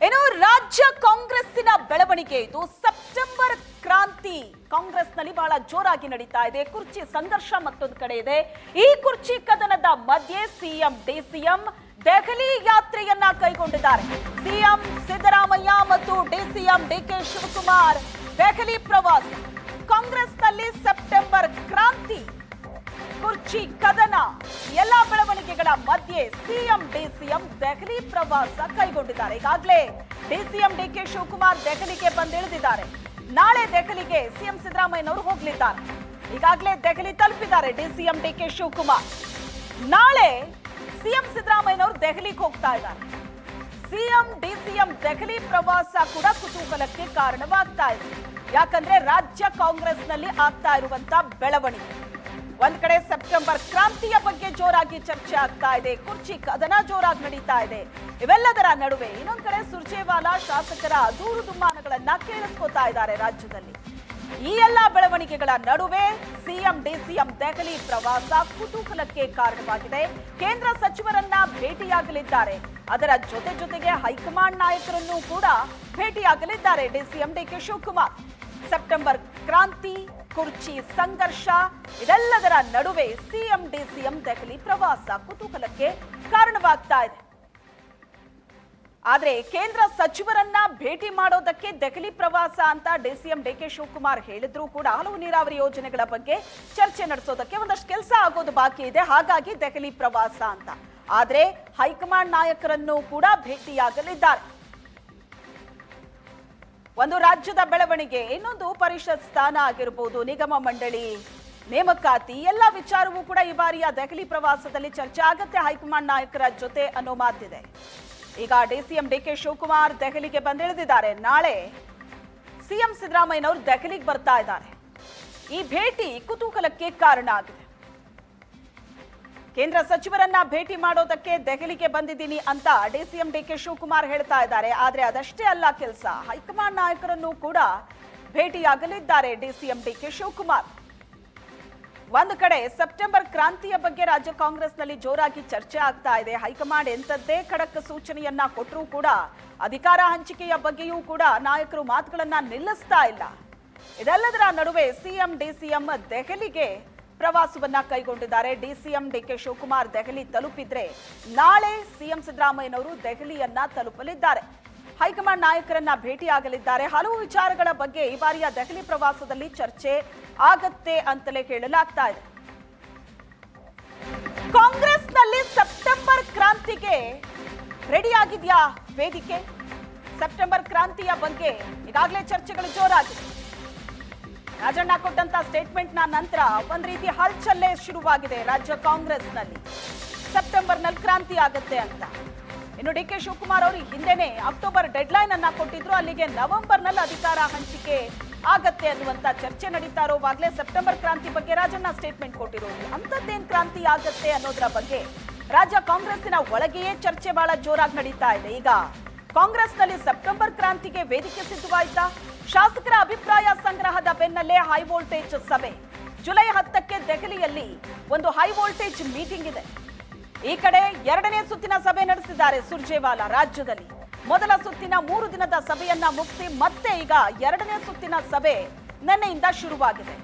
ಏನು ರಾಜ್ಯ ಕಾಂಗ್ರೆಸ್ಸಿನ ಬೆಳವಣಿಗೆ ಇದು. ಸೆಪ್ಟೆಂಬರ್ ಕ್ರಾಂತಿ ಕಾಂಗ್ರೆಸ್ನಲ್ಲಿ ಬಹಳ ಜೋರಾಗಿ ನಡೀತಾ ಇದೆ. ಕುರ್ಚಿ ಸಂಘರ್ಷ ಮತ್ತೊಂದು ಕಡೆ ಇದೆ. ಈ ಕುರ್ಚಿ ಕದನದ ಮಧ್ಯೆ ಸಿಎಂ ಡಿಸಿಎಂ ದೆಹಲಿ ಯಾತ್ರೆಯನ್ನ ಕೈಗೊಂಡಿದ್ದಾರೆ. ಸಿಎಂ ಸಿದ್ದರಾಮಯ್ಯ ಮತ್ತು ಡಿಸಿಎಂ ಡಿಕೆ ಶಿವಕುಮಾರ್ ದೆಹಲಿ ಪ್ರವಾಸ. ಕಾಂಗ್ರೆಸ್ನಲ್ಲಿ ಸೆಪ್ಟೆಂಬರ್ ಕ್ರಾಂತಿ, ಕುರ್ಚಿ ಕದನ, ಎಲ್ಲ ಬೆಳವಣಿಗೆಗಳ ಮಧ್ಯೆ ಸಿಎಂ ಡಿಸಿಎಂ ದೆಹಲಿ ಪ್ರವಾಸ ಕೈಗೊಂಡಿದ್ದಾರೆ. ಈಗಾಗಲೇ ಡಿಸಿಎಂ ಡಿಕೆ ಶಿವಕುಮಾರ್ ದೆಹಲಿಗೆ ಬಂದಿಳಿದಿದ್ದಾರೆ. ನಾಳೆ ದೆಹಲಿಗೆ ಸಿಎಂ ಸಿದ್ದರಾಮಯ್ಯನವರು ಹೋಗಲಿದ್ದಾರೆ. ಈಗಾಗಲೇ ದೆಹಲಿ ತಲುಪಿದ್ದಾರೆ ಡಿಸಿಎಂ ಡಿಕೆ ಶಿವಕುಮಾರ್. ನಾಳೆ ಸಿಎಂ ಸಿದ್ದರಾಮಯ್ಯನವರು ದೆಹಲಿಗೆ ಹೋಗ್ತಾ ಇದ್ದಾರೆ. ಸಿಎಂ ಡಿಸಿಎಂ ದೆಹಲಿ ಪ್ರವಾಸ ಕೂಡ ಕುತೂಹಲಕ್ಕೆ ಕಾರಣವಾಗ್ತಾ ಇದೆ. ಯಾಕಂದ್ರೆ ರಾಜ್ಯ ಕಾಂಗ್ರೆಸ್ನಲ್ಲಿ ಆಗ್ತಾ ಇರುವಂತ ಬೆಳವಣಿಗೆ, ಒಂದ್ ಕಡೆ ಸೆಪ್ಟೆಂಬರ್ ಕ್ರಾಂತಿಯ ಬಗ್ಗೆ ಜೋರಾಗಿ ಚರ್ಚೆ ಆಗ್ತಾ ಇದೆ, ಕುರ್ಚಿ ಕದನ ಜೋರಾಗಿ ನಡೀತಾ ಇದೆ. ಇವೆಲ್ಲದರ ನಡುವೆ ಇನ್ನೊಂದ್ ಕಡೆ ಸುರ್ಜೇವಾಲಾ ಶಾಸಕರ ದೂರು ದುಮ್ಮಾನಗಳನ್ನ ಕೇಳಿಸ್ಕೊತಾ ಇದ್ದಾರೆ ರಾಜ್ಯದಲ್ಲಿ. ಈ ಎಲ್ಲಾ ಬೆಳವಣಿಗೆಗಳ ನಡುವೆ ಸಿಎಂ ಡಿಸಿಎಂ ದೆಹಲಿ ಪ್ರವಾಸ ಕುತೂಹಲಕ್ಕೆ ಕಾರಣವಾಗಿದೆ. ಕೇಂದ್ರ ಸಚಿವರನ್ನ ಭೇಟಿಯಾಗಲಿದ್ದಾರೆ. ಅದರ ಜೊತೆಗೆ ಹೈಕಮಾಂಡ್ ನಾಯಕರನ್ನು ಕೂಡ ಭೇಟಿಯಾಗಲಿದ್ದಾರೆ ಡಿಸಿಎಂ ಡಿಕೆ ಶಿವಕುಮಾರ್. ಸೆಪ್ಟೆಂಬರ್ ಕ್ರಾಂತಿ, ಕುರ್ಚಿ ಸಂಘರ್ಷ, ಇದೆಲ್ಲದರ ನಡುವೆ ಸಿಎಂ ಡಿಸಿಎಂ ದೆಹಲಿ ಪ್ರವಾಸ ಕುತೂಹಲಕ್ಕೆ ಕಾರಣವಾಗ್ತಾ ಇದೆ. ಆದ್ರೆ ಕೇಂದ್ರ ಸಚಿವರನ್ನ ಭೇಟಿ ಮಾಡೋದಕ್ಕೆ ದೆಹಲಿ ಪ್ರವಾಸ ಅಂತ ಡಿಸಿಎಂ ಡಿಕೆ ಶಿವಕುಮಾರ್ ಹೇಳಿದ್ರು ಕೂಡ ಹಲವು ನೀರಾವರಿ ಯೋಜನೆಗಳ ಬಗ್ಗೆ ಚರ್ಚೆ ನಡೆಸೋದಕ್ಕೆ ಒಂದಷ್ಟು ಕೆಲಸ ಆಗೋದು ಬಾಕಿ ಇದೆ, ಹಾಗಾಗಿ ದೆಹಲಿ ಪ್ರವಾಸ ಅಂತ. ಆದ್ರೆ ಹೈಕಮಾಂಡ್ ನಾಯಕರನ್ನು ಕೂಡ ಭೇಟಿಯಾಗಲಿದ್ದಾರೆ. ಒಂದು ರಾಜ್ಯದ ಬೆಳವಣಿಗೆ, ಇನ್ನೊಂದು ಪರಿಷತ್ ಸ್ಥಾನ ಆಗಿರಬಹುದು, ನಿಗಮ ಮಂಡಳಿ ನೇಮಕಾತಿ, ಎಲ್ಲ ವಿಚಾರವೂ ಕೂಡ ಈ ಬಾರಿಯ ದೆಹಲಿ ಪ್ರವಾಸದಲ್ಲಿ ಚರ್ಚೆ ಆಗತ್ತೆ ಹೈಕಮಾಂಡ್ ನಾಯಕರ ಜೊತೆ ಅನ್ನೋ ಮಾತಿದೆ. ಈಗ ಡಿಸಿಎಂ ಡಿಕೆ ಶಿವಕುಮಾರ್ ದೆಹಲಿಗೆ ಬಂದಿಳಿದಿದ್ದಾರೆ. ನಾಳೆ ಸಿಎಂ ಸಿದ್ದರಾಮಯ್ಯನವರು ದೆಹಲಿಗೆ ಬರ್ತಾ ಇದ್ದಾರೆ. ಈ ಭೇಟಿ ಕುತೂಹಲಕ್ಕೆ ಕಾರಣ ಆಗಿದೆ. ಕೇಂದ್ರ ಸಚಿವರನ್ನ ಭೇಟಿ ಮಾಡೋದಕ್ಕೆ ದೆಹಲಿಗೆ ಬಂದಿದ್ದೀನಿ ಅಂತ ಡಿಸಿಎಂ ಡಿಕೆ ಶಿವಕುಮಾರ್ ಹೇಳ್ತಾ ಇದ್ದಾರೆ. ಆದ್ರೆ ಅದಷ್ಟೇ ಅಲ್ಲ ಕೆಲಸ, ಹೈಕಮಾಂಡ್ ನಾಯಕರನ್ನು ಕೂಡ ಭೇಟಿಯಾಗಲಿದ್ದಾರೆ ಡಿಸಿಎಂ ಡಿಕೆ ಶಿವಕುಮಾರ್. ಒಂದು ಕಡೆ ಸೆಪ್ಟೆಂಬರ್ ಕ್ರಾಂತಿಯ ಬಗ್ಗೆ ರಾಜ್ಯ ಕಾಂಗ್ರೆಸ್ನಲ್ಲಿ ಜೋರಾಗಿ ಚರ್ಚೆ ಆಗ್ತಾ ಇದೆ. ಹೈಕಮಾಂಡ್ ಎಂತದ್ದೇ ಖಡಕ್ ಸೂಚನೆಯನ್ನ ಕೊಟ್ಟರೂ ಕೂಡ ಅಧಿಕಾರ ಹಂಚಿಕೆಯ ಬಗ್ಗೆಯೂ ಕೂಡ ನಾಯಕರು ಮಾತುಗಳನ್ನ ನಿಲ್ಲಿಸ್ತಾ ಇಲ್ಲ. ಇದೆಲ್ಲದರ ನಡುವೆ ಸಿಎಂ ಡಿಸಿಎಂ ದೆಹಲಿಗೆ ಪ್ರವಾಸವನ್ನ ಕೈಗೊಂಡಿದ್ದಾರೆ. ಡಿಸಿಎಂ ಡಿಕೆ ಶಿವಕುಮಾರ್ ದೆಹಲಿ ತಲುಪಿದ್ರೆ ನಾಳೆ ಸಿಎಂ ಸಿದ್ದರಾಮಯ್ಯನವರು ದೆಹಲಿಯನ್ನ ತಲುಪಲಿದ್ದಾರೆ. ಹೈಕಮಾಂಡ್ ನಾಯಕರನ್ನ ಭೇಟಿಯಾಗಲಿದ್ದಾರೆ. ಹಲವು ವಿಚಾರಗಳ ಬಗ್ಗೆ ಈ ಬಾರಿಯ ದೆಹಲಿ ಪ್ರವಾಸದಲ್ಲಿ ಚರ್ಚೆ ಆಗತ್ತೆ ಅಂತಲೇ ಹೇಳಲಾಗ್ತಾ ಇದೆ. ಕಾಂಗ್ರೆಸ್ನಲ್ಲಿ ಸೆಪ್ಟೆಂಬರ್ ಕ್ರಾಂತಿಗೆ ರೆಡಿ ಆಗಿದೆಯಾ ವೇದಿಕೆ? ಸೆಪ್ಟೆಂಬರ್ ಕ್ರಾಂತಿಯ ಬಗ್ಗೆ ಈಗಾಗಲೇ ಚರ್ಚೆಗಳು ಜೋರಾಗಿದೆ. ರಾಜಣ್ಣ ಕೊಟ್ಟಂತ ಸ್ಟೇಟ್ಮೆಂಟ್ ನ ನಂತರ ಒಂದ್ ರೀತಿ ಹಲ್ಚಲ್ಲೇ ಶುರುವಾಗಿದೆ ರಾಜ್ಯ ಕಾಂಗ್ರೆಸ್ನಲ್ಲಿ. ಸೆಪ್ಟೆಂಬರ್ನಲ್ಲಿ ಕ್ರಾಂತಿ ಆಗತ್ತೆ ಅಂತ. ಇನ್ನು ಡಿಕೆ ಶಿವಕುಮಾರ್ ಅವರು ಹಿಂದೆನೆ ಅಕ್ಟೋಬರ್ ಡೆಡ್ಲೈನ್ ಅನ್ನ ಕೊಟ್ಟಿದ್ರು, ಅಲ್ಲಿಗೆ ನವೆಂಬರ್ನಲ್ಲಿ ಅಧಿಕಾರ ಹಂಚಿಕೆ ಆಗತ್ತೆ ಅನ್ನುವಂತ ಚರ್ಚೆ ನಡೀತಾ ಇರೋವಾಗಲೇ ಸೆಪ್ಟೆಂಬರ್ ಕ್ರಾಂತಿ ಬಗ್ಗೆ ರಾಜಣ್ಣ ಸ್ಟೇಟ್ಮೆಂಟ್ ಕೊಟ್ಟಿರೋದು. ಅಂತದ್ದೇನ್ ಕ್ರಾಂತಿ ಆಗತ್ತೆ ಅನ್ನೋದರ ಬಗ್ಗೆ ರಾಜ್ಯ ಕಾಂಗ್ರೆಸ್ಸಿನ ಒಳಗೆಯೇ ಚರ್ಚೆ ಬಹಳ ಜೋರಾಗಿ ನಡೀತಾ ಇದೆ. ಈಗ ಕಾಂಗ್ರೆಸ್ನಲ್ಲಿ ಸೆಪ್ಟೆಂಬರ್ ಕ್ರಾಂತಿಗೆ ವೇದಿಕೆ ಸಿದ್ಧವಾಯ್ತಾ? ಶಾಸಕರ ಅಭಿಪ್ರಾಯ ಸಂಗ್ರಹದ ಬೆನ್ನಲ್ಲೇ ಹೈ ವೋಲ್ಟೇಜ್ ಸಭೆ. ಜುಲೈ 10ಕ್ಕೆ ದೆಹಲಿಯಲ್ಲಿ ಒಂದು ಹೈ ವೋಲ್ಟೇಜ್ ಮೀಟಿಂಗ್ ಇದೆ. ಈ ಕಡೆ ಎರಡನೇ ಸುತ್ತಿನ ಸಭೆ ನಡೆಸಿದ್ದಾರೆ ಸುರ್ಜೇವಾಲಾ ರಾಜ್ಯದಲ್ಲಿ. ಮೊದಲ ಸುತ್ತಿನ 3 ದಿನದ ಸಭೆಯನ್ನ ಮುಗಿಸಿ ಮತ್ತೆ ಈಗ ಎರಡನೇ ಸುತ್ತಿನ ಸಭೆ ನಿನ್ನೆಯಿಂದ ಶುರುವಾಗಿದೆ.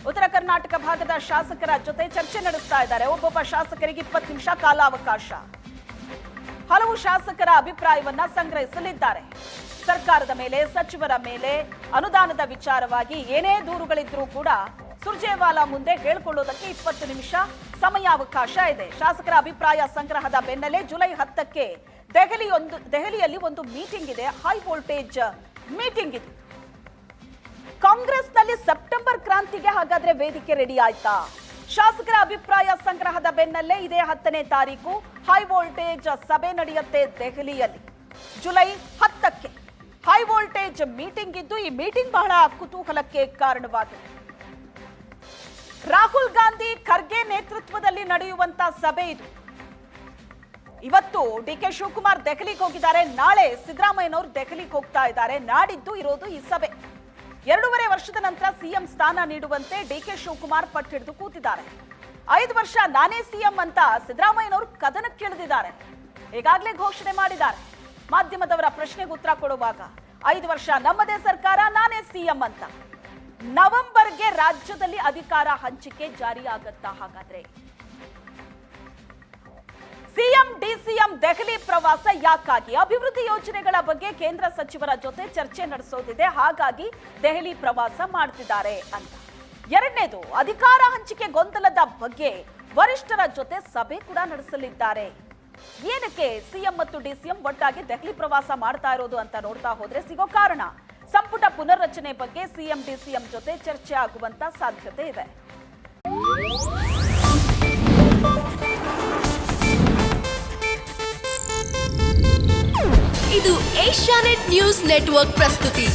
ಉತ್ತರ ಕರ್ನಾಟಕ ಭಾಗದ ಶಾಸಕರ ಜೊತೆ ಚರ್ಚೆ ನಡೆಸ್ತಾ ಇದ್ದಾರೆ. ಒಬ್ಬೊಬ್ಬ ಶಾಸಕರಿಗೆ 20 ನಿಮಿಷ ಕಾಲಾವಕಾಶ. ಹಲವು ಶಾಸಕರ ಅಭಿಪ್ರಾಯವನ್ನ ಸಂಗ್ರಹಿಸಲಿದ್ದಾರೆ. ಸರ್ಕಾರದ ಮೇಲೆ, ಸಚಿವರ ಮೇಲೆ, ಅನುದಾನದ ವಿಚಾರವಾಗಿ ಏನೇ ದೂರುಗಳಿದ್ರೂ ಕೂಡ ಸುರ್ಜೇವಾಲಾ ಮುಂದೆ ಹೇಳ್ಕೊಳ್ಳೋದಕ್ಕೆ 20 ನಿಮಿಷ ಸಮಯಾವಕಾಶ ಇದೆ. ಶಾಸಕರ ಅಭಿಪ್ರಾಯ ಸಂಗ್ರಹದ ಬೆನ್ನಲ್ಲೇ ಜುಲೈ 10ಕ್ಕೆ ದೆಹಲಿಯಲ್ಲಿ ಒಂದು ಮೀಟಿಂಗ್ ಇದೆ, ಹೈ ವೋಲ್ಟೇಜ್ ಮೀಟಿಂಗ್ ಇದೆ. ಕಾಂಗ್ರೆಸ್ನಲ್ಲಿ ಸೆಪ್ಟೆಂಬರ್ ಕ್ರಾಂತಿಗೆ ಹಾಗಾದ್ರೆ ವೇದಿಕೆ ರೆಡಿ ಆಯ್ತಾ? ಶಾಸಕರ ಅಭಿಪ್ರಾಯ ಸಂಗ್ರಹದ ಬೆನ್ನಲ್ಲೇ ಇದೇ 10ನೇ ತಾರೀಕು ಹೈ ವೋಲ್ಟೇಜ್ ಸಭೆ ನಡೆಯುತ್ತೆ ದೆಹಲಿಯಲ್ಲಿ. ಜುಲೈ 10ಕ್ಕೆ ಹೈ ವೋಲ್ಟೇಜ್ ಮೀಟಿಂಗ್ ಇದ್ದು, ಈ ಮೀಟಿಂಗ್ ಬಹಳ ಕುತೂಹಲಕ್ಕೆ ಕಾರಣವಾಗಿದೆ. ರಾಹುಲ್ ಗಾಂಧಿ ಖರ್ಗೆ ನೇತೃತ್ವದಲ್ಲಿ ನಡೆಯುವಂತ ಸಭೆ ಇದು. ಇವತ್ತು ಡಿಕೆ ಶಿವಕುಮಾರ್ ದೆಹಲಿಗೆ ಹೋಗಿದ್ದಾರೆ. ನಾಳೆ ಸಿದ್ದರಾಮಯ್ಯನವರು ದೆಹಲಿಗೆ ಹೋಗ್ತಾ ಇದ್ದಾರೆ. ನಾಡಿದ್ದು ಇರೋದು ಈ ಸಭೆ. 2.5 ವರ್ಷದ ನಂತರ ಸಿಎಂ ಸ್ಥಾನ ನೀಡುವಂತೆ ಡಿಕೆ ಶಿವಕುಮಾರ್ ಪಟ್ಟು ಹಿಡಿದು ಕೂತಿದ್ದಾರೆ. 5 ವರ್ಷ ನಾನೇ ಸಿಎಂ ಅಂತ ಸಿದ್ದರಾಮಯ್ಯನವರು ಕದನಕ್ಕಿಳಿದಿದ್ದಾರೆ. ಈಗಾಗಲೇ ಘೋಷಣೆ ಮಾಡಿದ್ದಾರೆ. ಮಾಧ್ಯಮದವರ ಪ್ರಶ್ನೆಗೆ ಉತ್ತರ ಕೊಡುವಾಗ 5 ವರ್ಷ ನಮ್ಮದೇ ಸರ್ಕಾರ, ನಾನೇ ಸಿಎಂ ಅಂತ. ನವೆಂಬರ್ಗೆ ರಾಜ್ಯದಲ್ಲಿ ಅಧಿಕಾರ ಹಂಚಿಕೆ ಜಾರಿಯಾಗತ್ತಾ? ಹಾಗಾದ್ರೆ ಸಿಎಂ ಡಿಸಿಎಂ ದೆಹಲಿ ಪ್ರವಾಸ ಯಾಕಾಗಿ? ಅಭಿವೃದ್ಧಿ ಯೋಜನೆಗಳ ಬಗ್ಗೆ ಕೇಂದ್ರ ಸಚಿವರ ಜೊತೆ ಚರ್ಚೆ ನಡೆಸೋದಿದೆ, ಹಾಗಾಗಿ ದೆಹಲಿ ಪ್ರವಾಸ ಮಾಡ್ತಿದ್ದಾರೆ ಅಂತ. ಎರಡನೇದು, ಅಧಿಕಾರ ಹಂಚಿಕೆ ಗೊಂದಲದ ಬಗ್ಗೆ ವರಿಷ್ಠರ ಜೊತೆ ಸಭೆ ಕೂಡ ನಡೆಸಲಿದ್ದಾರೆ. ಏನಕ್ಕೆ ಸಿಎಂ ಮತ್ತು ಡಿಸಿಎಂ ಒಟ್ಟಾಗಿ ದೆಹಲಿ ಪ್ರವಾಸ ಮಾಡ್ತಾ ಇರೋದು ಅಂತ ನೋಡ್ತಾ ಹೋದ್ರೆ ಸಿಗೋ ಕಾರಣ, ಸಂಪುಟ ಪುನರ್ರಚನೆ ಬಗ್ಗೆ ಸಿಎಂ ಡಿಸಿಎಂ ಜೊತೆ ಚರ್ಚೆ ಆಗುವಂತ ಸಾಧ್ಯತೆ ಇದೆ. ಇದು ಏಷ್ಯಾನೆಟ್ ನ್ಯೂಸ್ ನೆಟ್ವರ್ಕ್ ಪ್ರಸ್ತುತಿ.